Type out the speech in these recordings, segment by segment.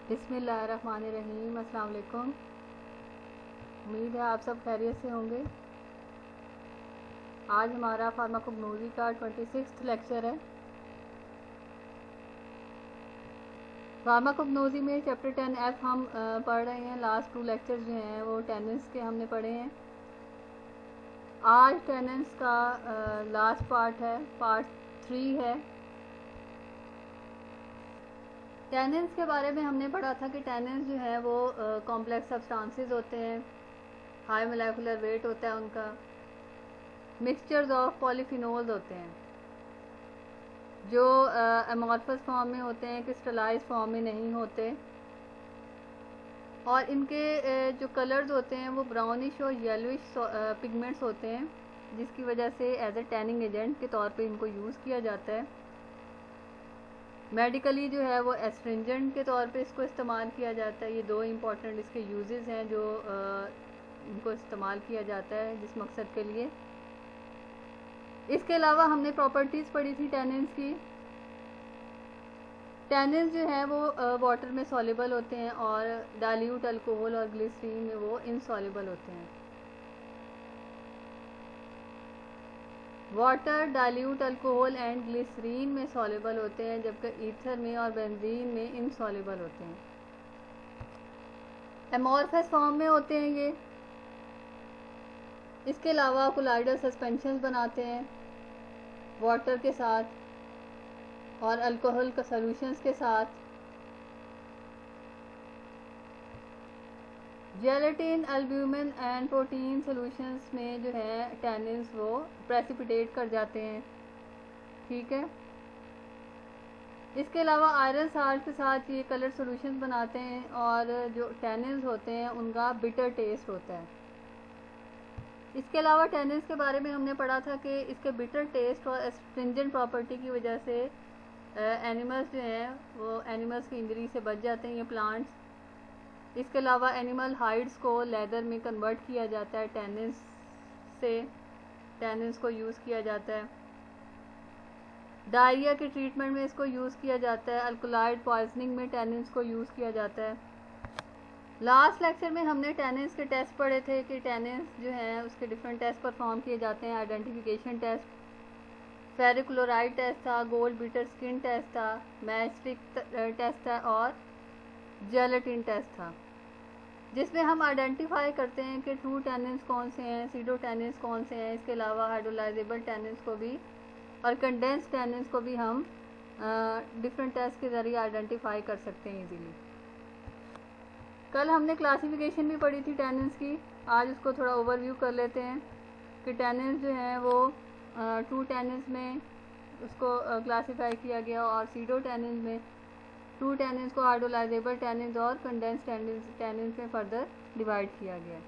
बिस्मिल्लाहिर्रहमानिर्रहीम। अस्सलाम वालेकुम। उम्मीद है आप सब खैरियत से होंगे। आज हमारा फार्माकोग्नोसी का 26वां लेक्चर है। फार्माकोग्नोसी में चैप्टर 10F हम पढ़ रहे हैं। लास्ट 2 लेक्चर जो हैं वो टेनेंस के हमने पढ़े हैं। आज टेनेंस का लास्ट पार्ट है, पार्ट 3 है। टेनेंस के बारे में हमने पढ़ा था कि टेनेंस जो है वो कॉम्प्लेक्स सब्सटेंसेस होते हैं, हाई मोलेकुलर वेट होता है उनका, मिक्सचर्स ऑफ पॉलीफिनोल्स होते हैं जो एमॉर्फस फॉर्म में होते हैं, क्रिस्टलाइज फॉर्म में नहीं होते, और इनके जो कलर्स होते हैं वो ब्राउनिश और येलोइश पिगमेंट्स होते हैं, जिसकी वजह से एज ए टैनिंग एजेंट के तौर पे इनको यूज़ किया जाता है। मेडिकली जो है वो एस्ट्रिंजेंट के तौर पे इसको इस्तेमाल किया जाता है। ये 2 इम्पॉर्टेंट इसके यूजेस हैं जो इनको इस्तेमाल किया जाता है जिस मकसद के लिए। इसके अलावा हमने प्रॉपर्टीज़ पढ़ी थी टेनेंस की। टेनेंस जो है वो वाटर में सॉल्युबल होते हैं और डाइल्यूट अल्कोहल और ग्लिसरीन में वो इनसॉल्युबल होते हैं। Water, dilute alcohol and glycerine में सॉल्युबल होते हैं, जबकि ईथर में और बेंजीन में इनसॉल्युबल होते हैं। एमॉर्फस फॉर्म में होते हैं ये। इसके अलावा कोलाइडल सस्पेंशन बनाते हैं वाटर के साथ और अल्कोहल का सॉल्यूशंस के साथ। Gelatin, albumin and protein solutions में जो है टेनिन्स वो प्रेसिपिटेट कर जाते हैं। ठीक है। इसके अलावा आयरन साल्ट के साथ ये कलर सॉल्यूशंस बनाते हैं और जो टेनिन्स होते हैं उनका बिटर टेस्ट होता है। इसके अलावा टेनिन्स के बारे में हमने पढ़ा था कि इसके बिटर टेस्ट और एस्ट्रिंजेंट प्रॉपर्टी की वजह से एनिमल्स जो हैं वो एनिमल्स की इंजरी से बच जाते हैं, ये प्लांट्स। इसके अलावा एनिमल हाइड्स को लेदर में कन्वर्ट किया जाता है टेनिन्स से। टेनिन्स को यूज़ किया जाता है। डायरिया के ट्रीटमेंट में इसको यूज़ किया जाता है। अल्कोलाइड पॉइजनिंग में टेनिन्स को यूज़ किया जाता है। लास्ट लेक्चर में हमने टेनिन्स के टेस्ट पढ़े थे कि टेनिन्स जो हैं उसके डिफरेंट टेस्ट परफॉर्म किए जाते हैं। Identification test, ferric chloride test था, गोल्ड बीटर स्किन टेस्ट था, मैच स्टिक टेस्ट था और जेलेटिन टेस्ट था, जिसमें हम आइडेंटिफाई करते हैं कि ट्रू टेनिन्स कौन से हैं, सीडो टेनिन्स कौन से हैं। इसके अलावा हाइड्रोलाइजेबल टेनिन्स को भी और कंडेंस टेनिन्स को भी हम डिफरेंट टेस्ट के ज़रिए आइडेंटिफाई कर सकते हैं इजीली। कल हमने क्लासिफिकेशन भी पढ़ी थी टेनिन्स की। आज उसको थोड़ा ओवरव्यू कर लेते हैं कि टेनिन्स जो हैं वो ट्रू टेनिन्स में उसको क्लासीफाई किया गया और सीडो टेनिन्स में ट्रू टेनिन्स को हाइड्रोलाइजेबल टेनिन्स और कंडेंस टेनिन्स में फर्दर डिवाइड किया गया।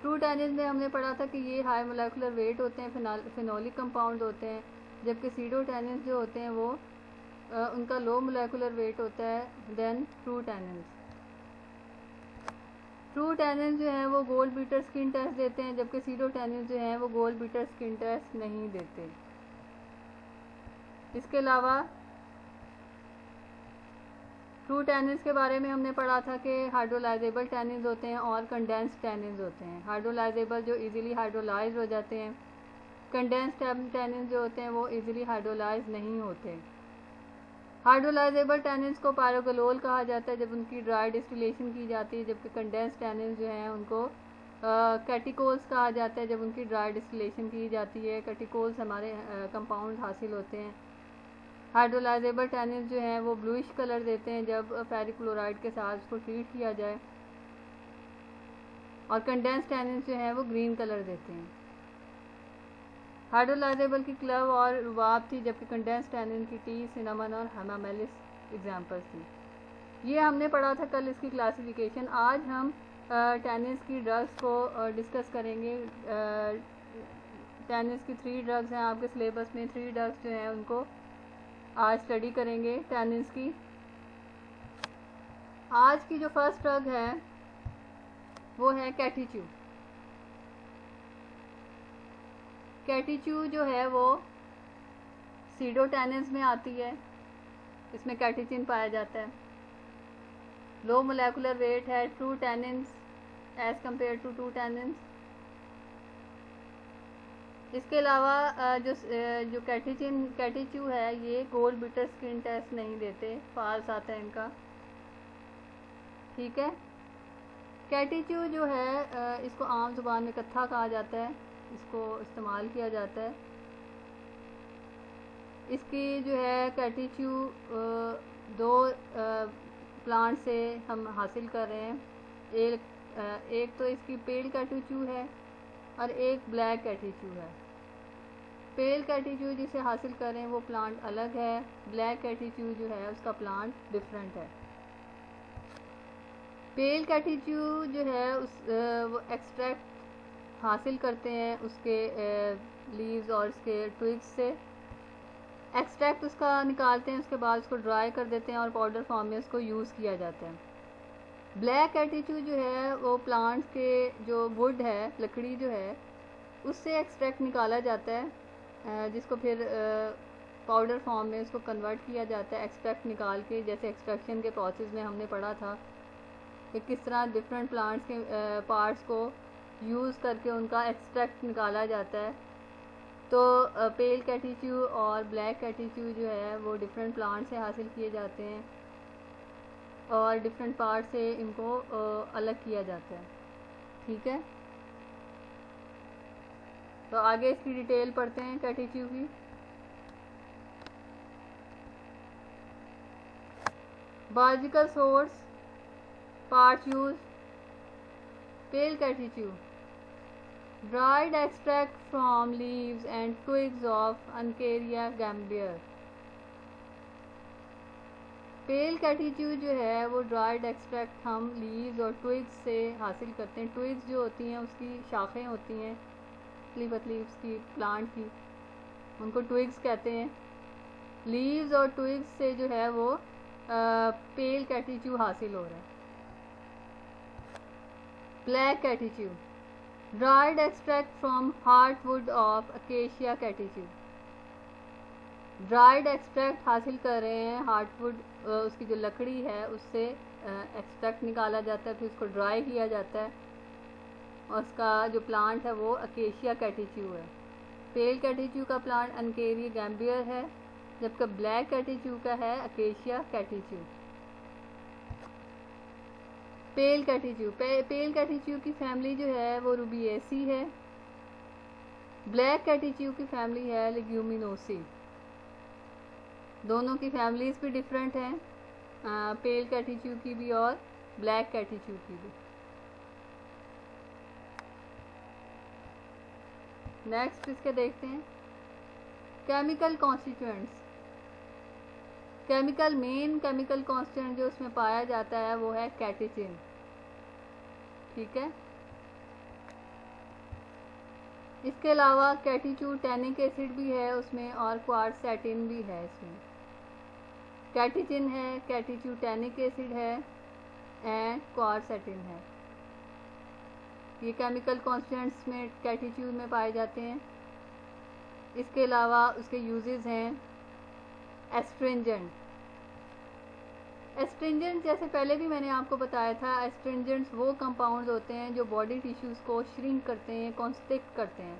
ट्रू टेनिन्स में हमने पढ़ा था कि ये हाई मोलेकुलर वेट होते हैं, फिनोलिक कंपाउंड होते हैं, जबकि सीडो टेनिन्स जो होते हैं वो उनका लो मोलेकुलर वेट होता है than true tannins. True tannins जो हैं वो गोल्ड बीटर स्किन टेस्ट देते हैं, जबकि सीडो टेनिन्स जो हैं वो गोल्ड बीटर स्किन टेस्ट नहीं देते। इसके अलावा ट्रू टेनिन्स के बारे में हमने पढ़ा था कि हाइड्रोलाइजेबल टेनिन्स होते हैं और कंडेंस्ड टेनिन्स होते हैं। हाइड्रोलाइजेबल जो इजीली हाइड्रोलाइज हो जाते हैं, कंडेंस्ड टेनिन्स जो होते हैं वो इजीली हाइड्रोलाइज नहीं होते। हाइड्रोलाइजेबल टेनिन्स को पायरोगलोल कहा जाता है जब उनकी ड्राई डिस्टिलेशन की जाती है, जबकि कंडेंस्ड टेनिन्स जो हैं उनको कैटिकोल्स कहा जाता है जब उनकी ड्राई डिस्टिलेशन की जाती है। कैटिकोल्स हमारे कंपाउंड हासिल होते हैं। हाइड्रोलाइजेबल टेनिन्स जो हैं वो ब्लूइश कलर देते हैं जब फेरिक क्लोराइड के साथ उसको ट्रीट किया जाए, और कंडेंस्ड टेनिन्स जो हैं वो ग्रीन कलर देते हैं। हाइड्रोलाइजेबल की क्लव और रुबाब थी, जबकि कंडेंस्ड टेनिन की टी, सिनामन और हमामेलिस एग्जाम्पल्स थी। ये हमने पढ़ा था कल इसकी क्लासिफिकेशन। आज हम टेनिन्स की ड्रग्स को डिस्कस करेंगे। टेनिन्स की 3 ड्रग्स हैं आपके सिलेबस में। 3 ड्रग्स जो हैं उनको आज स्टडी करेंगे टेनिन्स की। आज की जो फर्स्ट ड्रग है वो है कैटीच्यू। कैटीच्यू जो है वो सीडो टेनिन्स में आती है, इसमें कैटीचिन पाया जाता है। लो मोलेकुलर वेट है true tannins as compare to true tannins. इसके अलावा जो कैटीच्यू है ये गोल्ड बिटर स्किन टेस्ट नहीं देते, फाल्स आता है इनका। ठीक है, कैटीच्यू जो है इसको आम जुबान में कत्था कहा जाता है, इसको इस्तेमाल किया जाता है। इसकी जो है कैटीच्यू दो प्लांट से हम हासिल कर रहे हैं। एक तो इसकी पेल कैटीच्यू है और एक ब्लैक कैटीच्यू है। पेल कैटीच्यू जिसे हासिल कर रहे हैं वो प्लांट अलग है, ब्लैक कैटीच्यू जो है उसका प्लांट डिफरेंट है। पेल कैटीच्यू जो है वो एक्सट्रैक्ट हासिल करते हैं उसके लीव्स और उसके ट्विग्स से। एक्सट्रैक्ट उसका निकालते हैं, उसके बाद उसको ड्राई कर देते हैं और पाउडर फॉर्म में उसको यूज़ किया जाता है। ब्लैक कैटीच्यू जो है वो प्लांट के जो वुड है, लकड़ी जो है, उससे एक्सट्रैक्ट निकाला जाता है, जिसको फिर पाउडर फॉर्म में उसको कन्वर्ट किया जाता है एक्सट्रैक्ट निकाल के। जैसे एक्सट्रैक्शन के प्रोसेस में हमने पढ़ा था कि किस तरह डिफरेंट प्लांट्स के पार्ट्स को यूज़ करके उनका एक्सट्रैक्ट निकाला जाता है। तो पेल कैटीच्यू और ब्लैक कैटीच्यू जो है वो डिफरेंट प्लांट से हासिल किए जाते हैं और डिफरेंट पार्ट से इनको अलग किया जाता है। ठीक है, तो आगे इसकी डिटेल पढ़ते हैं कैटीच्यू की। Biological source parts use pale catechu dried extract from leaves and twigs of Uncaria gambier। Pale catechu जो है वो ड्राइड एक्सट्रैक्ट हम लीव्स और ट्विग्स से हासिल करते हैं। ट्विग्स जो होती हैं उसकी शाखें होती हैं पतली पतली उसकी प्लांट की, उनको ट्विग्स कहते हैं। लीव्स और ट्विग्स से जो है वो पेल कैटीच्यू हासिल हो रहा है। Black catechu dried extract from heartwood of acacia catechu। Dried extract हासिल कर रहे हैं हार्टवुड, उसकी जो लकड़ी है उससे एक्सट्रैक्ट निकाला जाता है, फिर उसको ड्राई किया जाता है और उसका जो प्लांट है वो अकेशिया कैटीच्यू है। पेल कैटीच्यू का प्लांट अनकेरिया गैम्बियर है, जबकि ब्लैक कैटीच्यू का है अकेशिया कैटीच्यू। पेल कैटीच्यू की फैमिली जो है वो रूबिएसी है। ब्लैक कैटीच्यू की फैमिली है लेग्यूमिनोसी। दोनों की फैमिलीज भी डिफरेंट हैं, पेल कैटीच्यू की भी और ब्लैक कैटीच्यू की भी। नेक्स्ट इसके देखते हैं chemical constituents. Main chemical constituent जो उसमें पाया जाता है वो है कैटेचिन। ठीक है, इसके अलावा कैटीच्यू टैनिक एसिड भी है उसमें और क्वारसेटिन भी है इसमें। कैटेचिन है, कैटीच्यू टैनिक एसिड है एंड क्वारसेटिन है। ये केमिकल कॉन्स्टिट्यूएंट्स में कैटीच्यू में पाए जाते हैं। इसके अलावा उसके यूजेस हैं एस्ट्रिंजेंट। एस्ट्रिंजेंट जैसे पहले भी मैंने आपको बताया था, एस्ट्रिंजेंट्स वो कंपाउंड्स होते हैं जो बॉडी टिश्यूज़ को श्रिंक करते हैं, कॉन्स्ट्रिक्ट करते हैं।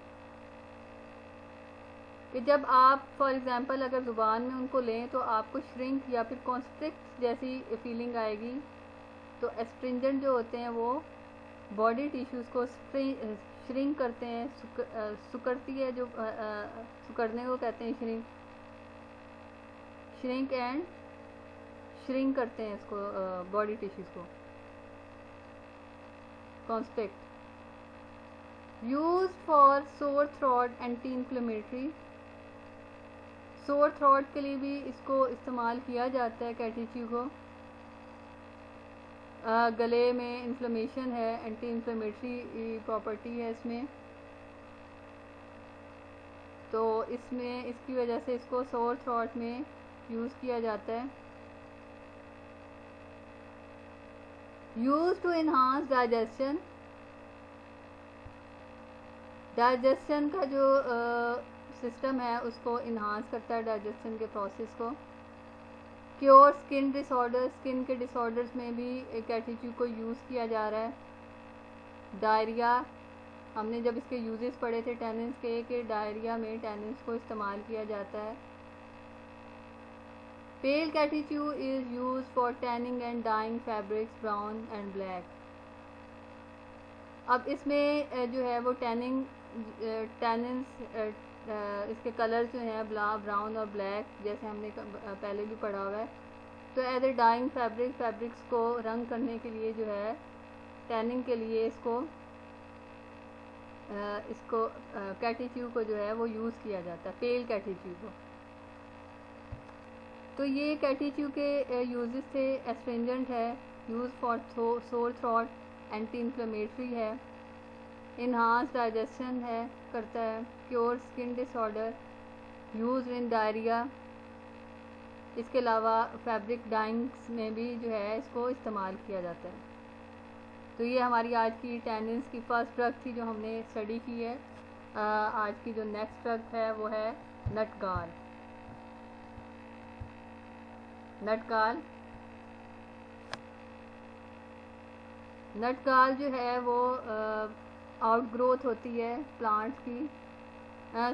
कि जब आप फॉर एग्जांपल अगर ज़ुबान में उनको लें तो आपको श्रिंक या फिर कॉन्स्ट्रिक्ट जैसी फीलिंग आएगी। तो एस्ट्रिंजेंट जो होते हैं वो बॉडी टिश्यूज़ को श्रिंक करते हैं, सुकड़ती है जो सुकड़ने को कहते हैं श्रिंक करते हैं इसको, बॉडी टिश्यूज़ को constrict. Use for sore throat, anti inflammatory. Sore throat के लिए भी इसको इस्तेमाल किया जाता है कैटीच्यू को। गले में इन्फ्लेमेशन है, एंटी इन्फ्लेमेटरी प्रॉपर्टी है इसमें, तो इसमें इसकी वजह से इसको सोर थ्रोट में यूज़ किया जाता है। Use to enhance digestion. Digestion का जो सिस्टम है उसको इन्हांस करता है, डाइजेशन के प्रोसेस को। क्योर स्किन डिसऑर्डर, स्किन के डिसऑर्डर्स में भी कैटीच्यू को यूज़ किया जा रहा है। डायरिया, हमने जब इसके यूजेस पढ़े थे टैनिन्स के कि डायरिया में टैनिन्स को इस्तेमाल किया जाता है। Pale catechu is use for tanning and dyeing fabrics brown and black. अब इसमें जो है वो टैनिन्स इसके कलर जो हैं ब्राउन और ब्लैक, जैसे हमने पहले भी पढ़ा हुआ है। तो एज ए डाइंग फैब्रिक्स को रंग करने के लिए जो है टैनिंग के लिए इसको कैटीच्यू को जो है वो यूज़ किया जाता है, पेल कैटीच्यू को। तो ये कैटीच्यू के यूजेस थे। एस्ट्रिंजेंट है, यूज फॉर सोर थ्रॉट, एंटी इन्फ्लेमेटरी है, इन्हांस डाइजेशन है करता है, cure skin disorder, use in diarrhoea. इसके अलावा फैब्रिक डाइंग्स में भी जो है इसको इस्तेमाल किया जाता है। तो ये हमारी आज की टैनिन्स की फर्स्ट ड्रग थी जो हमने स्टडी की है। आज की जो नेक्स्ट ड्रग है वो है नटगाल। नटगाल जो है वो आउटग्रोथ होती है प्लांट्स की,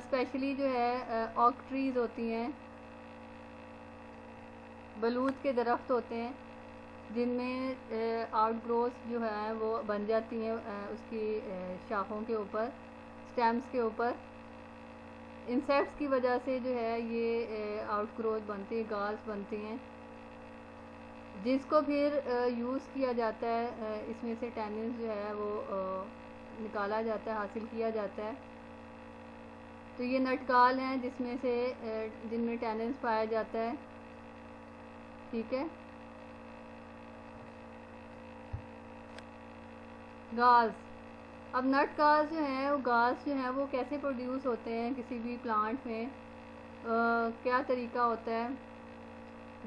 स्पेशली जो है ऑक ट्रीज होती हैं, बलूत के दरख्त होते हैं जिनमें आउटग्रोथ जो है वो बन जाती हैं उसकी शाखों के ऊपर, स्टेम्स के ऊपर। इंसेक्ट्स की वजह से जो है ये आउटग्रोथ बनती है, गाल्स बनती हैं, जिसको फिर यूज़ किया जाता है। इसमें से टैनिन्स जो है वो निकाला जाता है, हासिल किया जाता है। तो ये नटगाल हैं जिनमें टैनिन्स पाया जाता है। ठीक है। गाल्स, अब नट गाल्स जो हैं वो वो कैसे प्रोड्यूस होते हैं किसी भी प्लांट में, क्या तरीका होता है।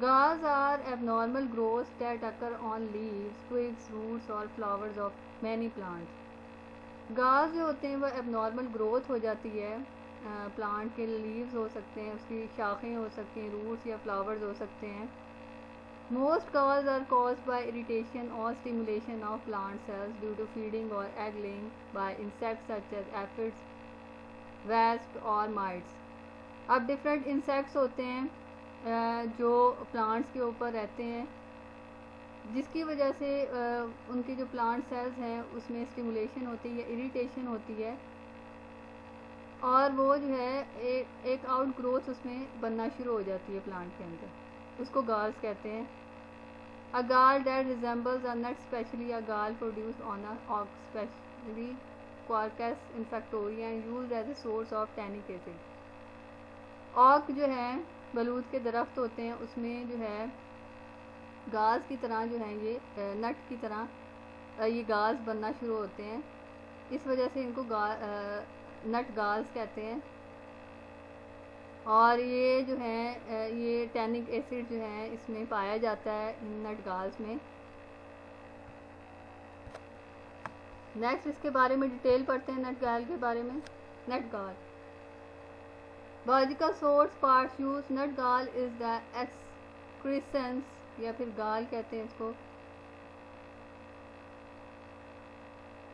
Galls are abnormal growth that occur on leaves, twigs, roots और flowers of many plants. Galls जो होते हैं वो एबनॉर्मल ग्रोथ हो जाती है प्लांट के, लीव्स हो सकते हैं, उसकी शाखें हो सकती हैं, रूट्स या फ्लावर्स हो सकते हैं। Most galls are caused by irritation or stimulation of plant cells due to feeding or egg laying by insects such as aphids, wasps और mites। अब different insects होते हैं जो plants के ऊपर रहते हैं, जिसकी वजह से उनकी जो plant cells हैं उसमें stimulation होती है, irritation होती है, और वो जो है एक outgrowth उसमें बनना शुरू हो जाती है plant के अंदर, उसको galls कहते हैं। A gall that resembles a nut, especially a gall produced on a oak, especially Quercus infractoria, and used as a source of tannic acid। ऑक जो है बलूत के दरख्त होते हैं, उसमें जो है गाल्स की तरह जो है ये नट की तरह ये गाल्स बनना शुरू होते हैं, इस वजह से इनको नट गाल्स कहते हैं। और ये जो है ये टैनिक एसिड जो है इसमें पाया जाता है इन नट गाल्स में। नेक्स्ट इसके बारे में डिटेल पढ़ते हैं नट गाल के बारे में। नट गाल बायोलॉजिकल सोर्स पार्ट्स यूज। नट गाल इज द एक्सक्रीसेंस या फिर गाल कहते हैं इसको,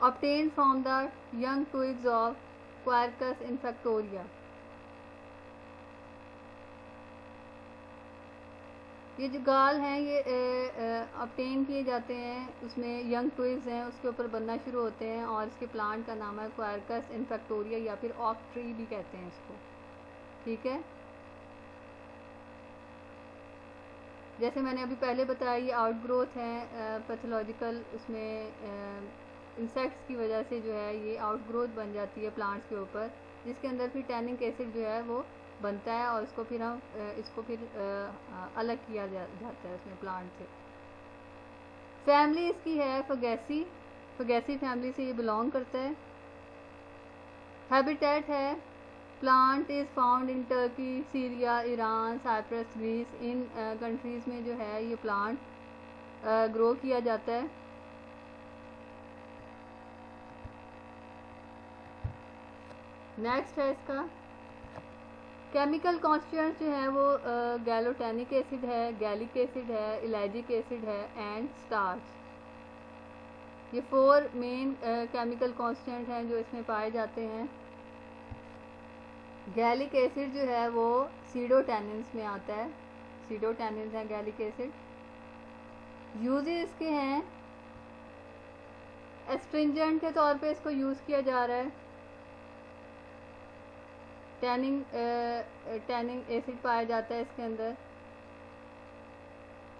obtained from the young twigs of Quercus infractoria। ये जो गाल हैं ये obtain किए जाते हैं, उसमें यंग ट्विग्स हैं उसके ऊपर बनना शुरू होते हैं, और इसके प्लांट का नाम है क्वारकस इन्फेक्टोरिया या फिर ऑक ट्री भी कहते हैं इसको। ठीक है, जैसे मैंने अभी पहले बताया ये आउटग्रोथ है पैथोलॉजिकल, उसमें इंसेक्ट्स की वजह से जो है ये आउटग्रोथ बन जाती है प्लांट्स के ऊपर, जिसके अंदर फिर टैनिक एसिड जो है वो बनता है, और इसको फिर अलग किया जाता है उसमें प्लांट से। फैमिली इसकी है फगेसी फैमिली से ये बिलोंग करता है। हैबिटेट है plant is found in Turkey, Syria, Iran, Cyprus, Greece. इन कंट्रीज़ में जो है ये प्लांट ग्रो किया जाता है। नेक्स्ट है इसका केमिकल कॉन्स्टिट्यूएंट्स जो है वो गैलोटेनिक एसिड है, गैलिक एसिड है, इलाजिक एसिड है एंड स्टार्च। ये 4 मेन केमिकल कॉन्स्टिट्यूएंट हैं जो इसमें पाए जाते हैं। गैलिक एसिड जो है वो सीडोटैनिन्स में आता है, सीडोटैनिन्स हैं गैलिक एसिड। यूजेस इसके हैं, एस्ट्रिंजेंट के तौर पे इसको यूज़ किया जा रहा है। टैनिंग एसिड पाया जाता है इसके अंदर।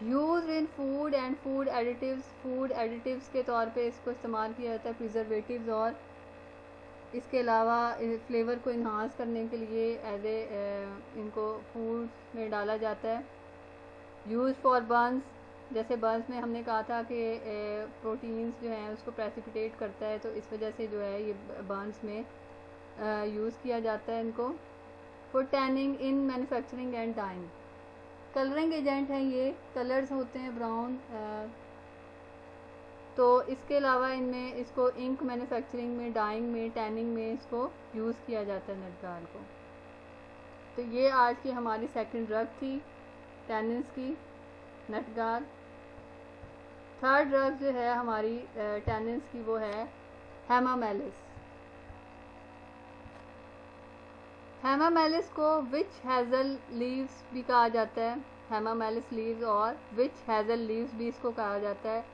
Use in food and food additives के तौर पे इसको इस्तेमाल किया जाता है, प्रिजर्वेटिव्स, और इसके अलावा फ्लेवर को इन्हांस करने के लिए एज इनको फूड में डाला जाता है। यूज फॉर बर्न्स, जैसे बर्न्स में हमने कहा था कि प्रोटीन्स जो हैं उसको प्रेसिपिटेट करता है, तो इस वजह से जो है ये बर्न्स में यूज़ किया जाता है इनको। For tanning in manufacturing and dyeing, colouring agent हैं ये, कलर्स होते हैं ब्राउन। तो इसके अलावा इनमें इसको इंक मैन्युफैक्चरिंग में, डाइंग में, टैनिंग में इसको यूज़ किया जाता है नटगाल को। तो ये आज की हमारी सेकंड ड्रग थी टैनिन्स की, नटगाल। थर्ड ड्रग जो है हमारी टैनिन्स की वो है हेमामेलिस। हेमामेलिस को विच हैज़ल लीव्स भी कहा जाता है, हेमामेलिस लीव्स और विच हैज़ल लीव्स भी इसको कहा जाता है।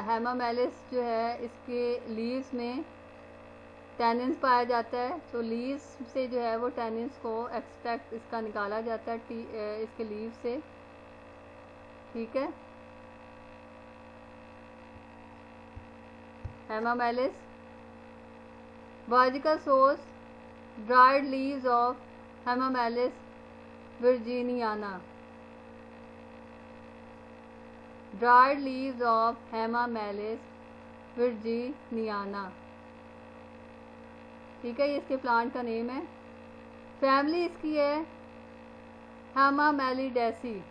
हेमामेलिस जो है इसके लीव्स में टैनिन्स पाया जाता है, तो लीव्स से जो है वो टैनिन्स को एक्सट्रैक्ट इसका निकाला जाता है इसके लीव से, ठीक है। Hamamelis biological source dried leaves of Hemamelis virginiana, dried leaves of Hemamelis virginiana, ठीक है, ये इसके प्लांट का नेम है। फैमिली इसकी है हेमामेलिडेसी।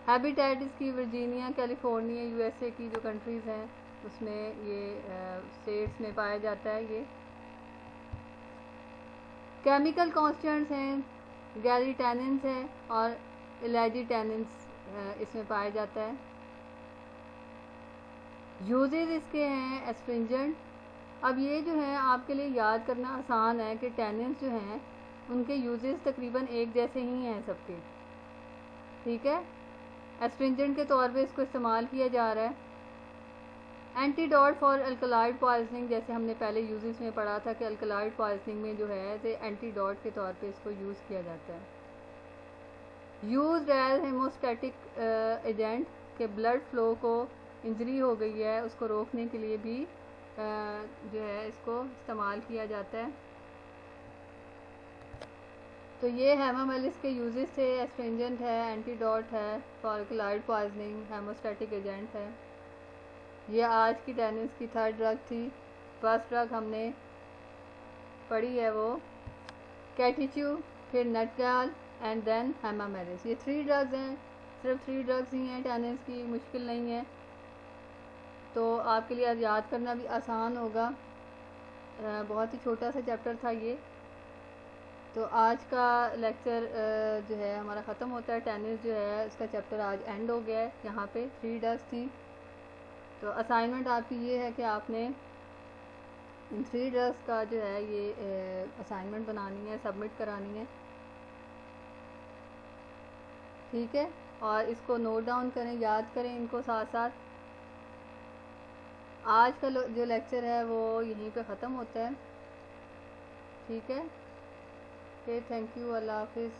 हैबिटेट इसकी वर्जीनिया, कैलिफोर्निया, यूएसए की जो कंट्रीज़ हैं उसमें ये स्टेट्स में पाया जाता है। ये केमिकल कॉन्स्टिट्यूएंट्स हैं, गैलिटैनिन्स हैं और इलाजिटैनिन्स इसमें पाया जाता है। यूजेस इसके हैं एस्ट्रिंजेंट। अब ये जो है आपके लिए याद करना आसान है कि टैनिन्स जो हैं उनके यूजेस तकरीबन एक जैसे ही हैं सबके, ठीक है। एस्ट्रिंजेंट के तौर पे इसको इस्तेमाल किया जा रहा है। एंटीडोट फॉर अल्कलाइड पॉइजनिंग, जैसे हमने पहले यूजेस में पढ़ा था कि अल्कलाइड पॉइजनिंग में जो है तो एंटीडोट के तौर पे इसको यूज़ किया जाता है। यूज एज हेमोस्टैटिक एजेंट, के ब्लड फ्लो को इंजरी हो गई है उसको रोकने के लिए भी जो है इसको इस्तेमाल किया जाता है। तो ये हेमामेलिस के यूजेस थे, एस्ट्रिंजेंट है, एंटीडोट है, for alkaloid poisoning, haemostatic agent है। ये आज की टैनिन्स की थर्ड ड्रग थी। फर्स्ट ड्रग हमने पढ़ी है वो कैटिच्यू, फिर नटगाल एंड देन हेमामेलिस। ये 3 ड्रग्स हैं, सिर्फ 3 ड्रग्स ही हैं टैनिन्स की, मुश्किल नहीं है, तो आपके लिए आज याद करना भी आसान होगा। बहुत ही छोटा सा चैप्टर था ये। तो आज का लेक्चर जो है हमारा ख़त्म होता है। टैनिन्स जो है उसका चैप्टर आज एंड हो गया है। यहाँ पे 3 ड्रग्स थी। तो असाइनमेंट आपकी ये है कि आपने इन 3 ड्रग्स का जो है ये असाइनमेंट बनानी है, सबमिट करानी है, ठीक है। और इसको नोट डाउन करें, याद करें इनको साथ साथ। आज का जो लेक्चर है वो यहीं पे ख़त्म होता है, ठीक है। ओके, थैंक यू, अल्लाह हाफिज़।